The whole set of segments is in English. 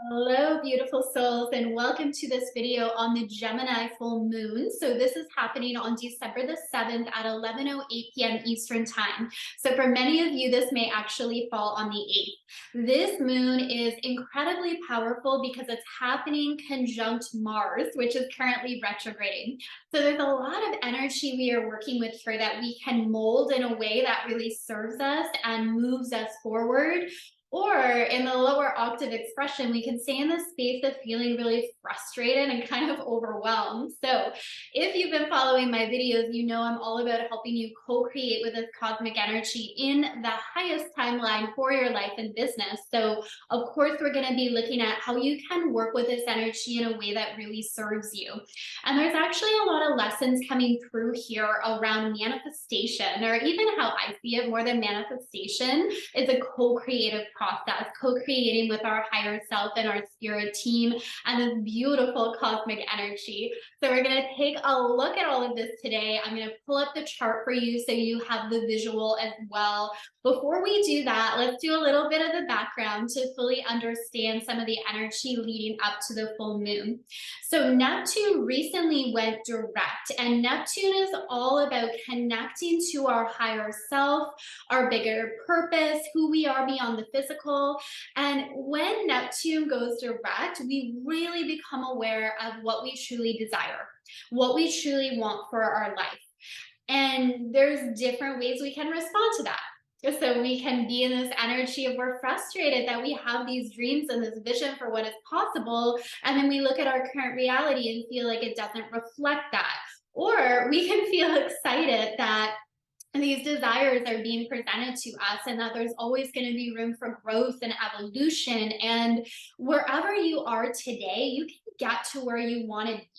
Hello, beautiful souls, and welcome to this video on the Gemini full moon. So this is happening on December the 7th at 11:08 p.m. Eastern time. So for many of you, this may actually fall on the 8th. This moon is incredibly powerful because it's happening conjunct Mars, which is currently retrograding. So there's a lot of energy we are working with here that we can mold in a way that really serves us and moves us forward. Or in the lower octave expression, we can stay in the space of feeling really frustrated and kind of overwhelmed. So if you've been following my videos, you know I'm all about helping you co-create with this cosmic energy in the highest timeline for your life and business. So of course, we're going to be looking at how you can work with this energy in a way that really serves you. And there's actually a lot of lessons coming through here around manifestation, or even how I see it more than manifestation is a co-creative process, co-creating with our higher self and our spirit team and this beautiful cosmic energy. So we're going to take a look at all of this today. I'm going to pull up the chart for you so you have the visual as well. Before we do that, let's do a little bit of the background to fully understand some of the energy leading up to the full moon. So Neptune recently went direct, and Neptune is all about connecting to our higher self, our bigger purpose, who we are beyond the physical. And when Neptune goes direct, we really become aware of what we truly desire, what we truly want for our life. And there's different ways we can respond to that. So we can be in this energy of we're frustrated that we have these dreams and this vision for what is possible. And then we look at our current reality and feel like it doesn't reflect that. Or we can feel excited that these desires are being presented to us and that there's always going to be room for growth and evolution. And wherever you are today, you can get to where you want to be.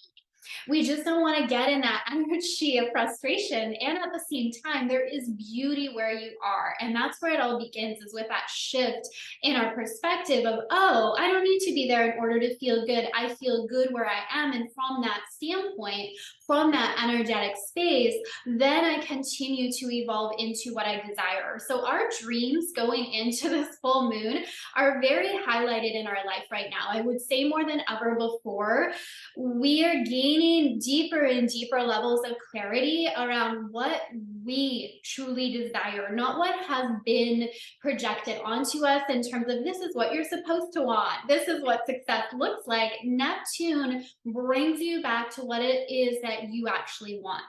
We just don't want to get in that energy of frustration. And at the same time, there is beauty where you are. And that's where it all begins, is with that shift in our perspective of, oh, I don't need to be there in order to feel good. I feel good where I am. And from that standpoint, from that energetic space, then I continue to evolve into what I desire. So our dreams going into this full moon are very highlighted in our life right now. I would say more than ever before, we are gaining deeper and deeper levels of clarity around what we truly desire, not what has been projected onto us in terms of this is what you're supposed to want, this is what success looks like. Neptune brings you back to what it is that you actually want.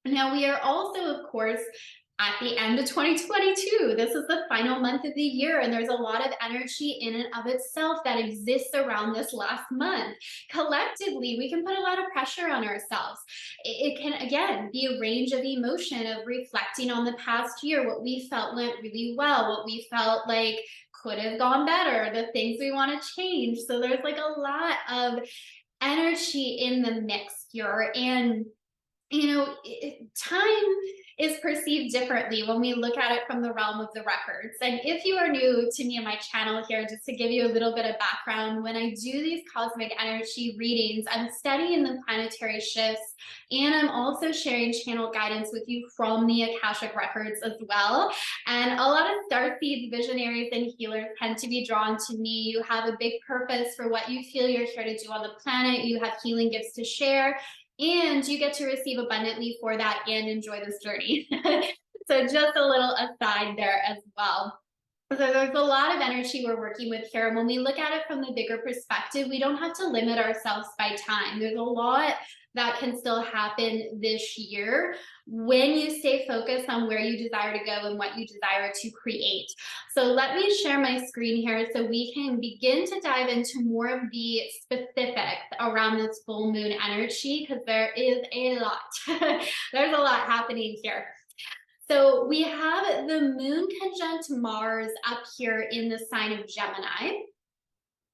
Now, we are also, of course, at the end of 2022. This is the final month of the year, and there's a lot of energy in and of itself that exists around this last month. Collectively, we can put a lot of pressure on ourselves. It can, again, be a range of emotion of reflecting on the past year, what we felt went really well, what we felt like could have gone better, the things we want to change. So there's like a lot of energy in the mix here. And time is perceived differently when we look at it from the realm of the records. And if you are new to me and my channel here, just to give you a little bit of background, when I do these cosmic energy readings, I'm studying the planetary shifts, and I'm also sharing channel guidance with you from the Akashic records as well. And a lot of starseeds, visionaries, and healers tend to be drawn to me. You have a big purpose for what you feel you're here to do on the planet. You have healing gifts to share, and you get to receive abundantly for that and enjoy this journey. So just a little aside there as well. So there's a lot of energy we're working with here. And when we look at it from the bigger perspective, we don't have to limit ourselves by time. There's a lot that can still happen this year when you stay focused on where you desire to go and what you desire to create. So let me share my screen here so we can begin to dive into more of the specifics around this full moon energy, because there is a lot. There's a lot happening here. So we have the moon conjunct Mars up here in the sign of Gemini.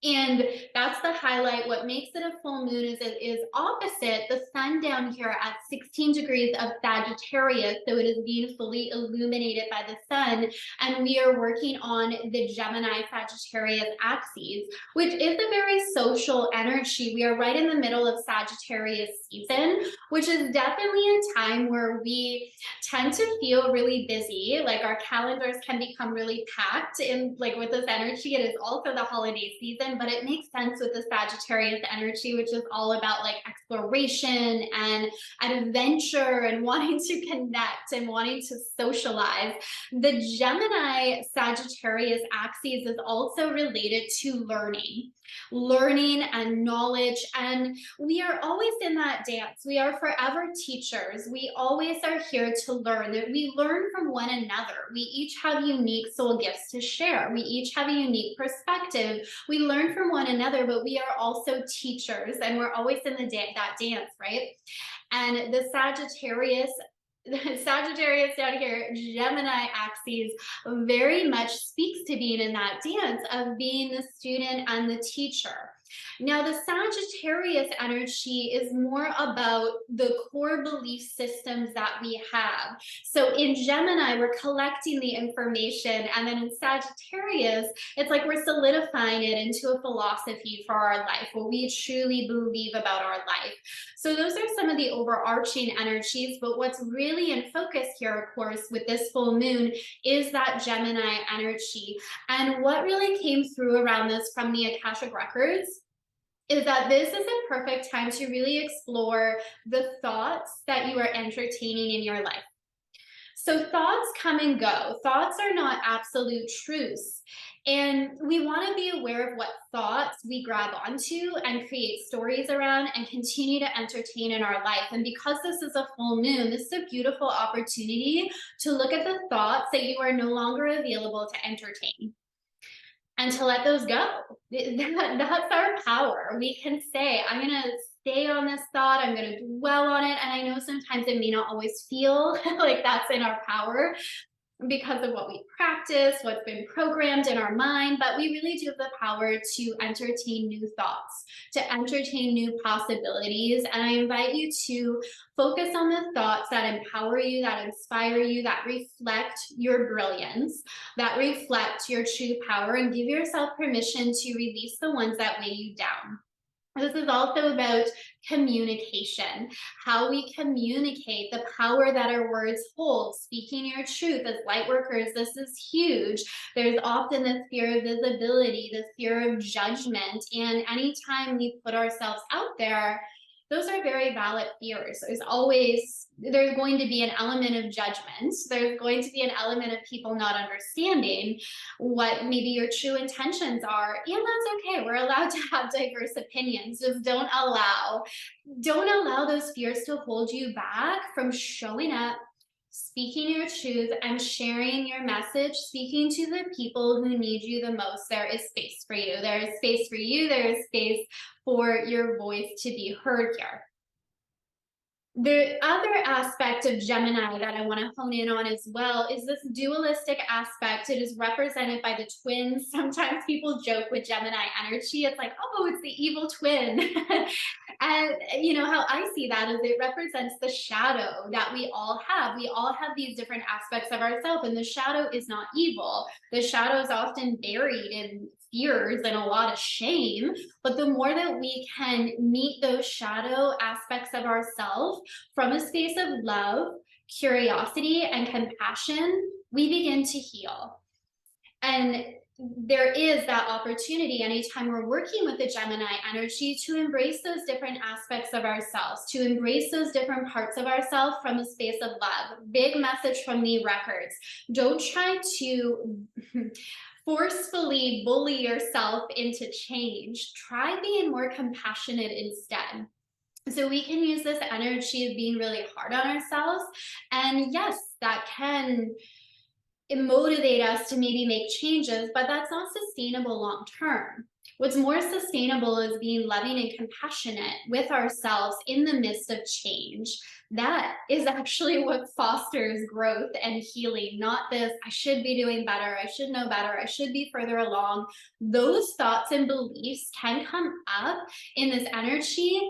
And that's the highlight. What makes it a full moon is it is opposite the sun down here at 16 degrees of Sagittarius. So it is being fully illuminated by the sun. And we are working on the Gemini Sagittarius axes, which is a very social energy. We are right in the middle of Sagittarius season, which is definitely a time where we tend to feel really busy. Like our calendars can become really packed. And like with this energy, it is also the holiday season. even, but it makes sense with the Sagittarius energy, which is all about like exploration and adventure and wanting to connect and wanting to socialize. The Gemini Sagittarius axis is also related to learning and knowledge. And we are always in that dance. We are forever teachers. We always are here to learn. That we learn from one another. We each have unique soul gifts to share. We each have a unique perspective. We learn from one another, but we are also teachers, and we're always in that dance, right? And the Sagittarius down here, Gemini axis, very much speaks to being in that dance of being the student and the teacher. Now, the Sagittarius energy is more about the core belief systems that we have. So in Gemini, we're collecting the information, and then in Sagittarius, it's like we're solidifying it into a philosophy for our life, what we truly believe about our life. So those are some of the overarching energies, but what's really in focus here, of course, with this full moon is that Gemini energy. And what really came through around this from the Akashic Records is that this is a perfect time to really explore the thoughts that you are entertaining in your life. So thoughts come and go. Thoughts are not absolute truths. And we want to be aware of what thoughts we grab onto and create stories around and continue to entertain in our life. And because this is a full moon, this is a beautiful opportunity to look at the thoughts that you are no longer available to entertain, and to let those go. That's our power. We can say, I'm going to stay on this thought, I'm going to dwell on it. And I know sometimes it may not always feel like that's in our power because of what we practice, what's been programmed in our mind, but we really do have the power to entertain new thoughts, to entertain new possibilities. And I invite you to focus on the thoughts that empower you, that inspire you, that reflect your brilliance, that reflect your true power, and give yourself permission to release the ones that weigh you down. This is also about communication, how we communicate, the power that our words hold, speaking your truth. As light workers, this is huge. There's often this fear of visibility, this fear of judgment. And anytime we put ourselves out there, those are very valid fears. There's going to be an element of judgment. There's going to be an element of people not understanding what maybe your true intentions are. And that's okay. We're allowed to have diverse opinions. Just don't allow those fears to hold you back from showing up, speaking your truth, and sharing your message, speaking to the people who need you the most. There is space for you. There is space for you. There is space for your voice to be heard here. The other aspect of Gemini that I want to hone in on as well is this dualistic aspect. It is represented by the twins. Sometimes people joke with Gemini energy. It's like, oh, it's the evil twin. And you know how I see that is it represents the shadow that we all have. We all have these different aspects of ourselves, and the shadow is not evil. The shadow is often buried in fears and a lot of shame. But the more that we can meet those shadow aspects of ourselves from a space of love, curiosity, and compassion, we begin to heal. And there is that opportunity anytime we're working with the Gemini energy to embrace those different aspects of ourselves, to embrace those different parts of ourselves from a space of love. Big message from the records. Don't try to forcefully bully yourself into change. Try being more compassionate instead. So we can use this energy of being really hard on ourselves. And yes, that can motivate us to maybe make changes, but that's not sustainable long term. What's more sustainable is being loving and compassionate with ourselves in the midst of change. That is actually what fosters growth and healing, not this, I should be doing better, I should know better, I should be further along. Those thoughts and beliefs can come up in this energy,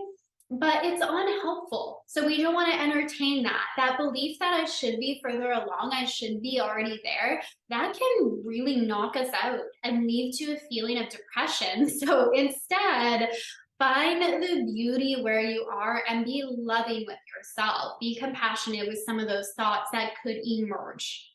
but it's unhelpful. So we don't want to entertain that belief that I should be further along, I should be already there. That can really knock us out and lead to a feeling of depression. So instead, find the beauty where you are and be loving with yourself. Be compassionate with some of those thoughts that could emerge.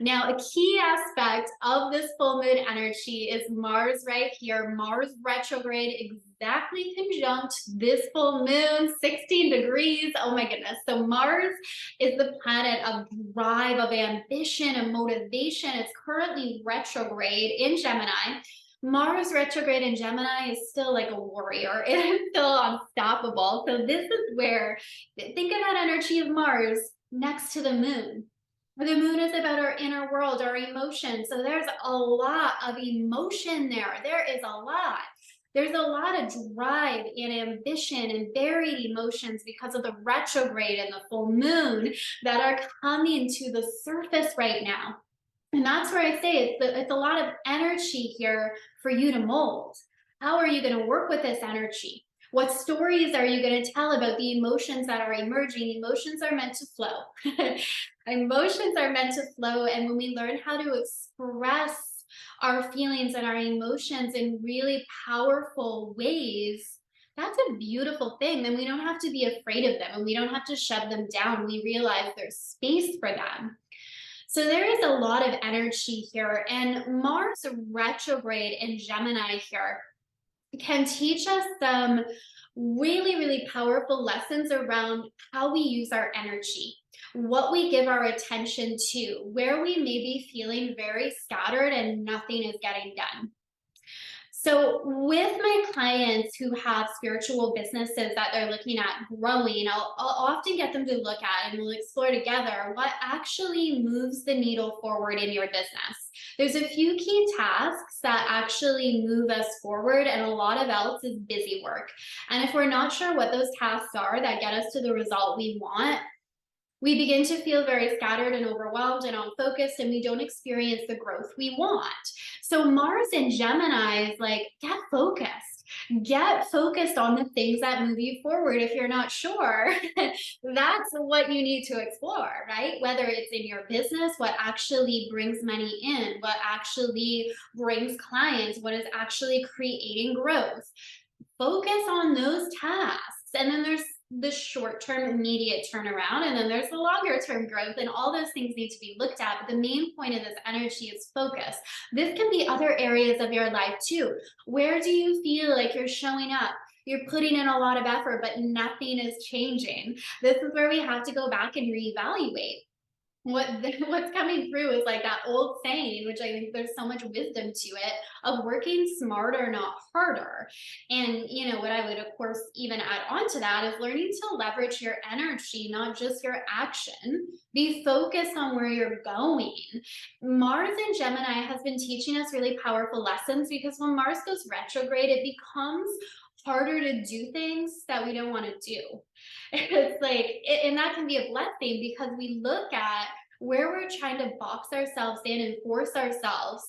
Now, a key aspect of this full moon energy is Mars right here, Mars retrograde, exactly conjunct this full moon, 16 degrees. Oh my goodness. So Mars is the planet of drive, of ambition and motivation. It's currently retrograde in Gemini. Mars retrograde in Gemini is still like a warrior. It is still unstoppable. So this is where, think of that energy of Mars next to the moon. The moon is about our inner world, our emotions. So there's a lot of emotion there. There is a lot. There's a lot of drive and ambition and buried emotions because of the retrograde and the full moon that are coming to the surface right now. And that's where I say it's a lot of energy here for you to mold. How are you going to work with this energy? What stories are you going to tell about the emotions that are emerging? Emotions are meant to flow. Emotions are meant to flow. And when we learn how to express our feelings and our emotions in really powerful ways, that's a beautiful thing. Then we don't have to be afraid of them and we don't have to shove them down. We realize there's space for them. So there is a lot of energy here, and Mars retrograde in Gemini here can teach us some really, really powerful lessons around how we use our energy, what we give our attention to, where we may be feeling very scattered and nothing is getting done. So with my clients who have spiritual businesses that they're looking at growing, I'll often get them to look at and we'll explore together what actually moves the needle forward in your business. There's a few key tasks that actually move us forward, and a lot of else is busy work. And if we're not sure what those tasks are that get us to the result we want, we begin to feel very scattered and overwhelmed and unfocused, and we don't experience the growth we want. So Mars in Gemini is like, get focused. Get focused on the things that move you forward. If you're not sure, that's what you need to explore, right? Whether it's in your business, what actually brings money in, what actually brings clients, what is actually creating growth. Focus on those tasks. And then there's the short-term immediate turnaround, and then there's the longer-term growth, and all those things need to be looked at. But the main point of this energy is focus. This can be other areas of your life too. Where do you feel like you're showing up? You're putting in a lot of effort, but nothing is changing. This is where we have to go back and reevaluate. What's coming through is like that old saying, which I think there's so much wisdom to it, of working smarter, not harder. And what I would of course even add on to that is learning to leverage your energy, not just your action. Be focused on where you're going. Mars in Gemini has been teaching us really powerful lessons, because when Mars goes retrograde, it becomes harder to do things that we don't want to do. It's like, and that can be a blessing, because we look at where we're trying to box ourselves in and force ourselves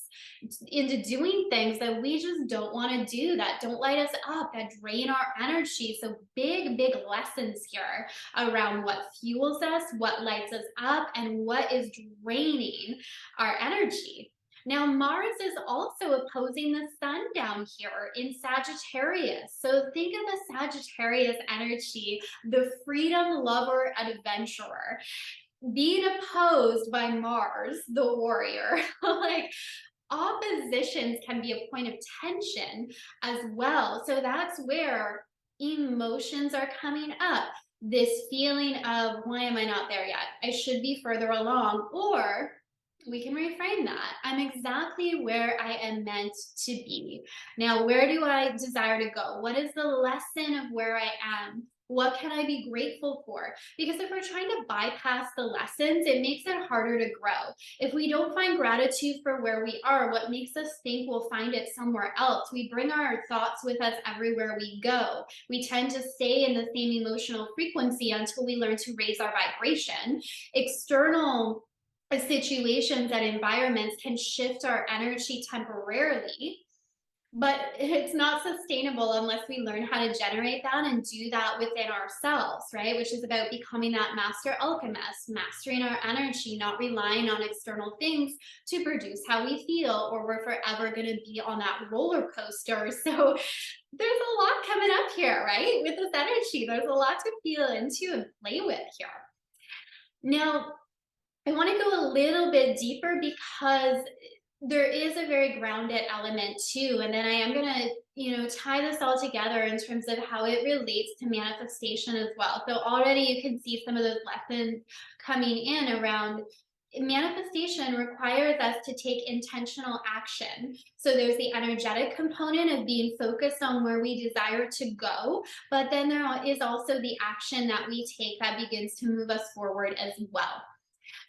into doing things that we just don't want to do, that don't light us up, that drain our energy. So big, big lessons here around what fuels us, what lights us up, and what is draining our energy. Now, Mars is also opposing the sun down here in Sagittarius. So think of the Sagittarius energy, the freedom lover adventurer, being opposed by Mars, the warrior. Like, oppositions can be a point of tension as well. So that's where emotions are coming up. This feeling of, why am I not there yet? I should be further along. Or we can reframe that. I'm exactly where I am meant to be. Now, where do I desire to go? What is the lesson of where I am? What can I be grateful for? Because if we're trying to bypass the lessons, it makes it harder to grow. If we don't find gratitude for where we are, what makes us think we'll find it somewhere else? We bring our thoughts with us everywhere we go. We tend to stay in the same emotional frequency until we learn to raise our vibration. External situations and environments can shift our energy temporarily, but it's not sustainable unless we learn how to generate that and do that within ourselves, right? Which is about becoming that master alchemist, mastering our energy, not relying on external things to produce how we feel, or we're forever going to be on that roller coaster. So there's a lot coming up here, right? With this energy, there's a lot to feel into and play with here. Now, I want to go a little bit deeper because there is a very grounded element too. And then I am going to, tie this all together in terms of how it relates to manifestation as well. So already you can see some of those lessons coming in around manifestation requires us to take intentional action. So there's the energetic component of being focused on where we desire to go, but then there is also the action that we take that begins to move us forward as well.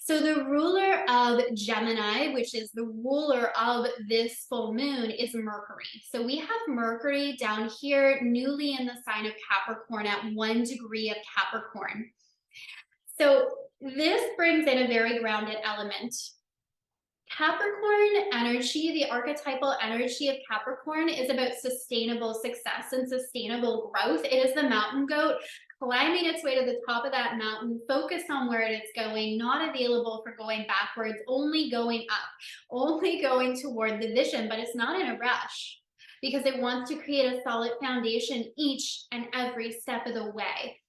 So the ruler of Gemini, which is the ruler of this full moon, is Mercury. So we have Mercury down here, newly in the sign of Capricorn at 1 degree of Capricorn. So this brings in a very grounded element. Capricorn energy, the archetypal energy of Capricorn, is about sustainable success and sustainable growth. It is the mountain goat climbing its way to the top of that mountain, focused on where it's going, not available for going backwards, only going up, only going toward the vision, but it's not in a rush because it wants to create a solid foundation each and every step of the way.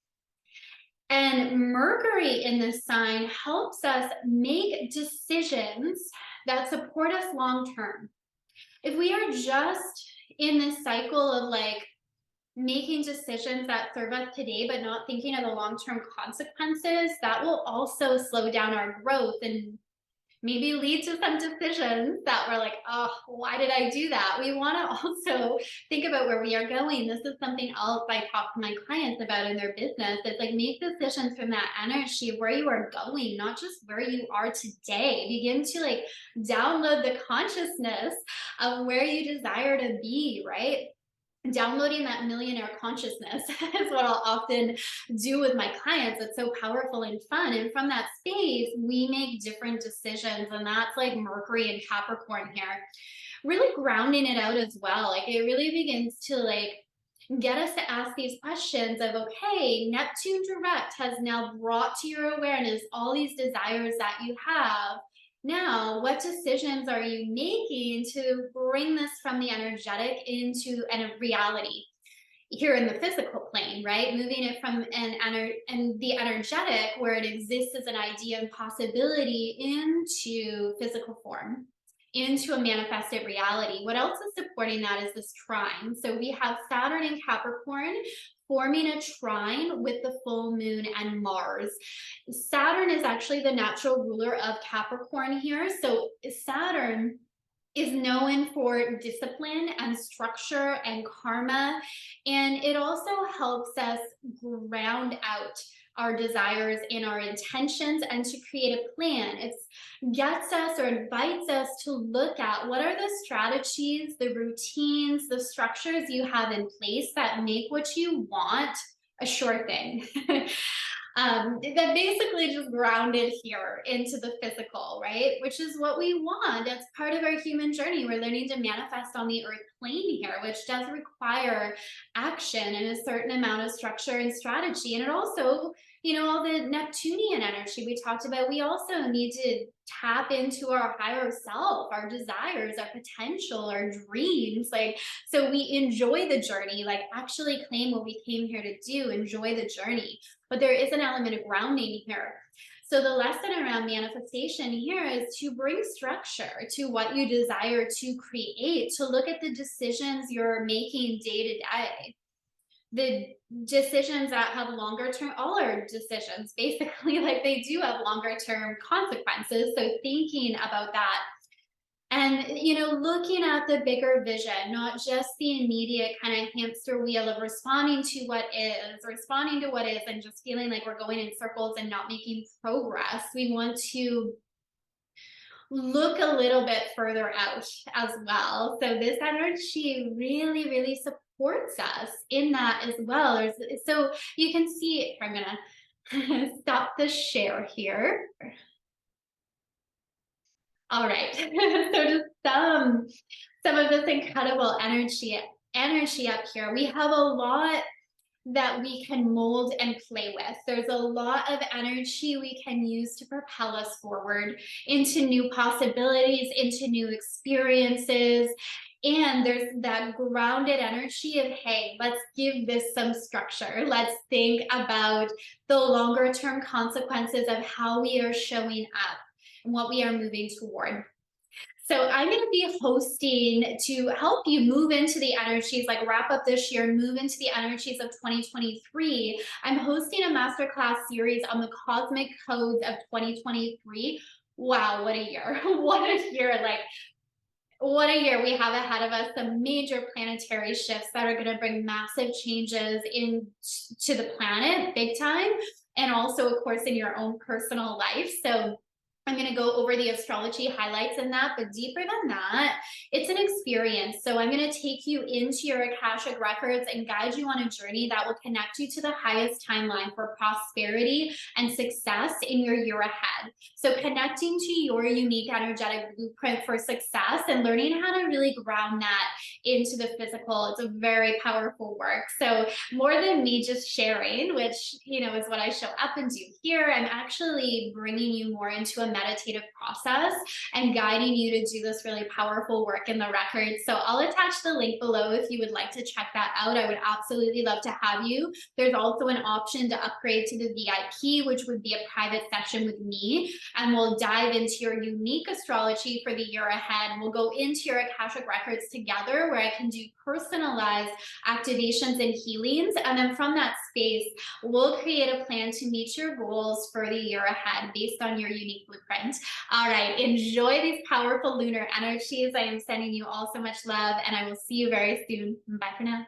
And Mercury in this sign helps us make decisions that support us long term. If we are just in this cycle of like making decisions that serve us today, but not thinking of the long term consequences, that will also slow down our growth and maybe lead to some decisions that we're like, oh, why did I do that? We want to also think about where we are going. This is something else I talk to my clients about in their business. It's like, make decisions from that energy of where you are going, not just where you are today. Begin to like download the consciousness of where you desire to be, right? Downloading that millionaire consciousness is what I'll often do with my clients. It's so powerful and fun. And from that space, we make different decisions. And that's like Mercury and Capricorn here, really grounding it out as well. Like it really begins to like get us to ask these questions of, okay, Neptune direct has now brought to your awareness all these desires that you have. Now, what decisions are you making to bring this from the energetic into a reality here in the physical plane, right? Moving it from the energetic, where it exists as an idea and possibility, into physical form, into a manifested reality. What else is supporting that is this trine. So we have Saturn in Capricorn forming a trine with the full moon and Mars. Saturn is actually the natural ruler of Capricorn here. So Saturn is known for discipline and structure and karma. And it also helps us ground out our desires and our intentions and to create a plan. It gets us or invites us to look at what are the strategies, the routines, the structures you have in place that make what you want a sure thing. That basically just grounded here into the physical, right? Which is what we want. That's part of our human journey. We're learning to manifest on the earth plane here, which does require action and a certain amount of structure and strategy. And it also, all the Neptunian energy we talked about, we also need to tap into our higher self, our desires, our potential, our dreams. Like, so we enjoy the journey, like actually claim what we came here to do, enjoy the journey. But there is an element of grounding here. So the lesson around manifestation here is to bring structure to what you desire to create, to look at the decisions you're making day to day. The decisions that have longer term, all our decisions basically, like they do have longer term consequences. So thinking about that and, looking at the bigger vision, not just the immediate kind of hamster wheel of responding to what is, and just feeling like we're going in circles and not making progress. We want to look a little bit further out as well. So this energy really, really supports us in that as well. So you can see, I'm gonna stop the share here. All right, so just some of this incredible energy up here. We have a lot that we can mold and play with. There's a lot of energy we can use to propel us forward into new possibilities, into new experiences, And there's that grounded energy of, hey, let's give this some structure. Let's think about the longer term consequences of how we are showing up and what we are moving toward. So I'm going to be hosting to help you move into the energies, like wrap up this year, move into the energies of 2023. I'm hosting a masterclass series on the cosmic codes of 2023. Wow, what a year. What a year. Like, what a year we have ahead of us. Some major planetary shifts that are going to bring massive changes into the planet, big time. And also, of course, in your own personal life. So I'm going to go over the astrology highlights in that, but deeper than that, it's an experience. So I'm going to take you into your Akashic records and guide you on a journey that will connect you to the highest timeline for prosperity and success in your year ahead. So connecting to your unique energetic blueprint for success and learning how to really ground that into the physical. It's a very powerful work. So more than me just sharing, which, is what I show up and do here, I'm actually bringing you more into a meditative process and guiding you to do this really powerful work in the records. So I'll attach the link below if you would like to check that out. I would absolutely love to have you. There's also an option to upgrade to the VIP, which would be a private session with me, and we'll dive into your unique astrology for the year ahead. We'll go into your Akashic records together, where I can do personalized activations and healings, and then from that space, we'll create a plan to meet your goals for the year ahead based on your unique blueprint. All right, enjoy these powerful lunar energies. I am sending you all so much love, and I will see you very soon. Bye for now.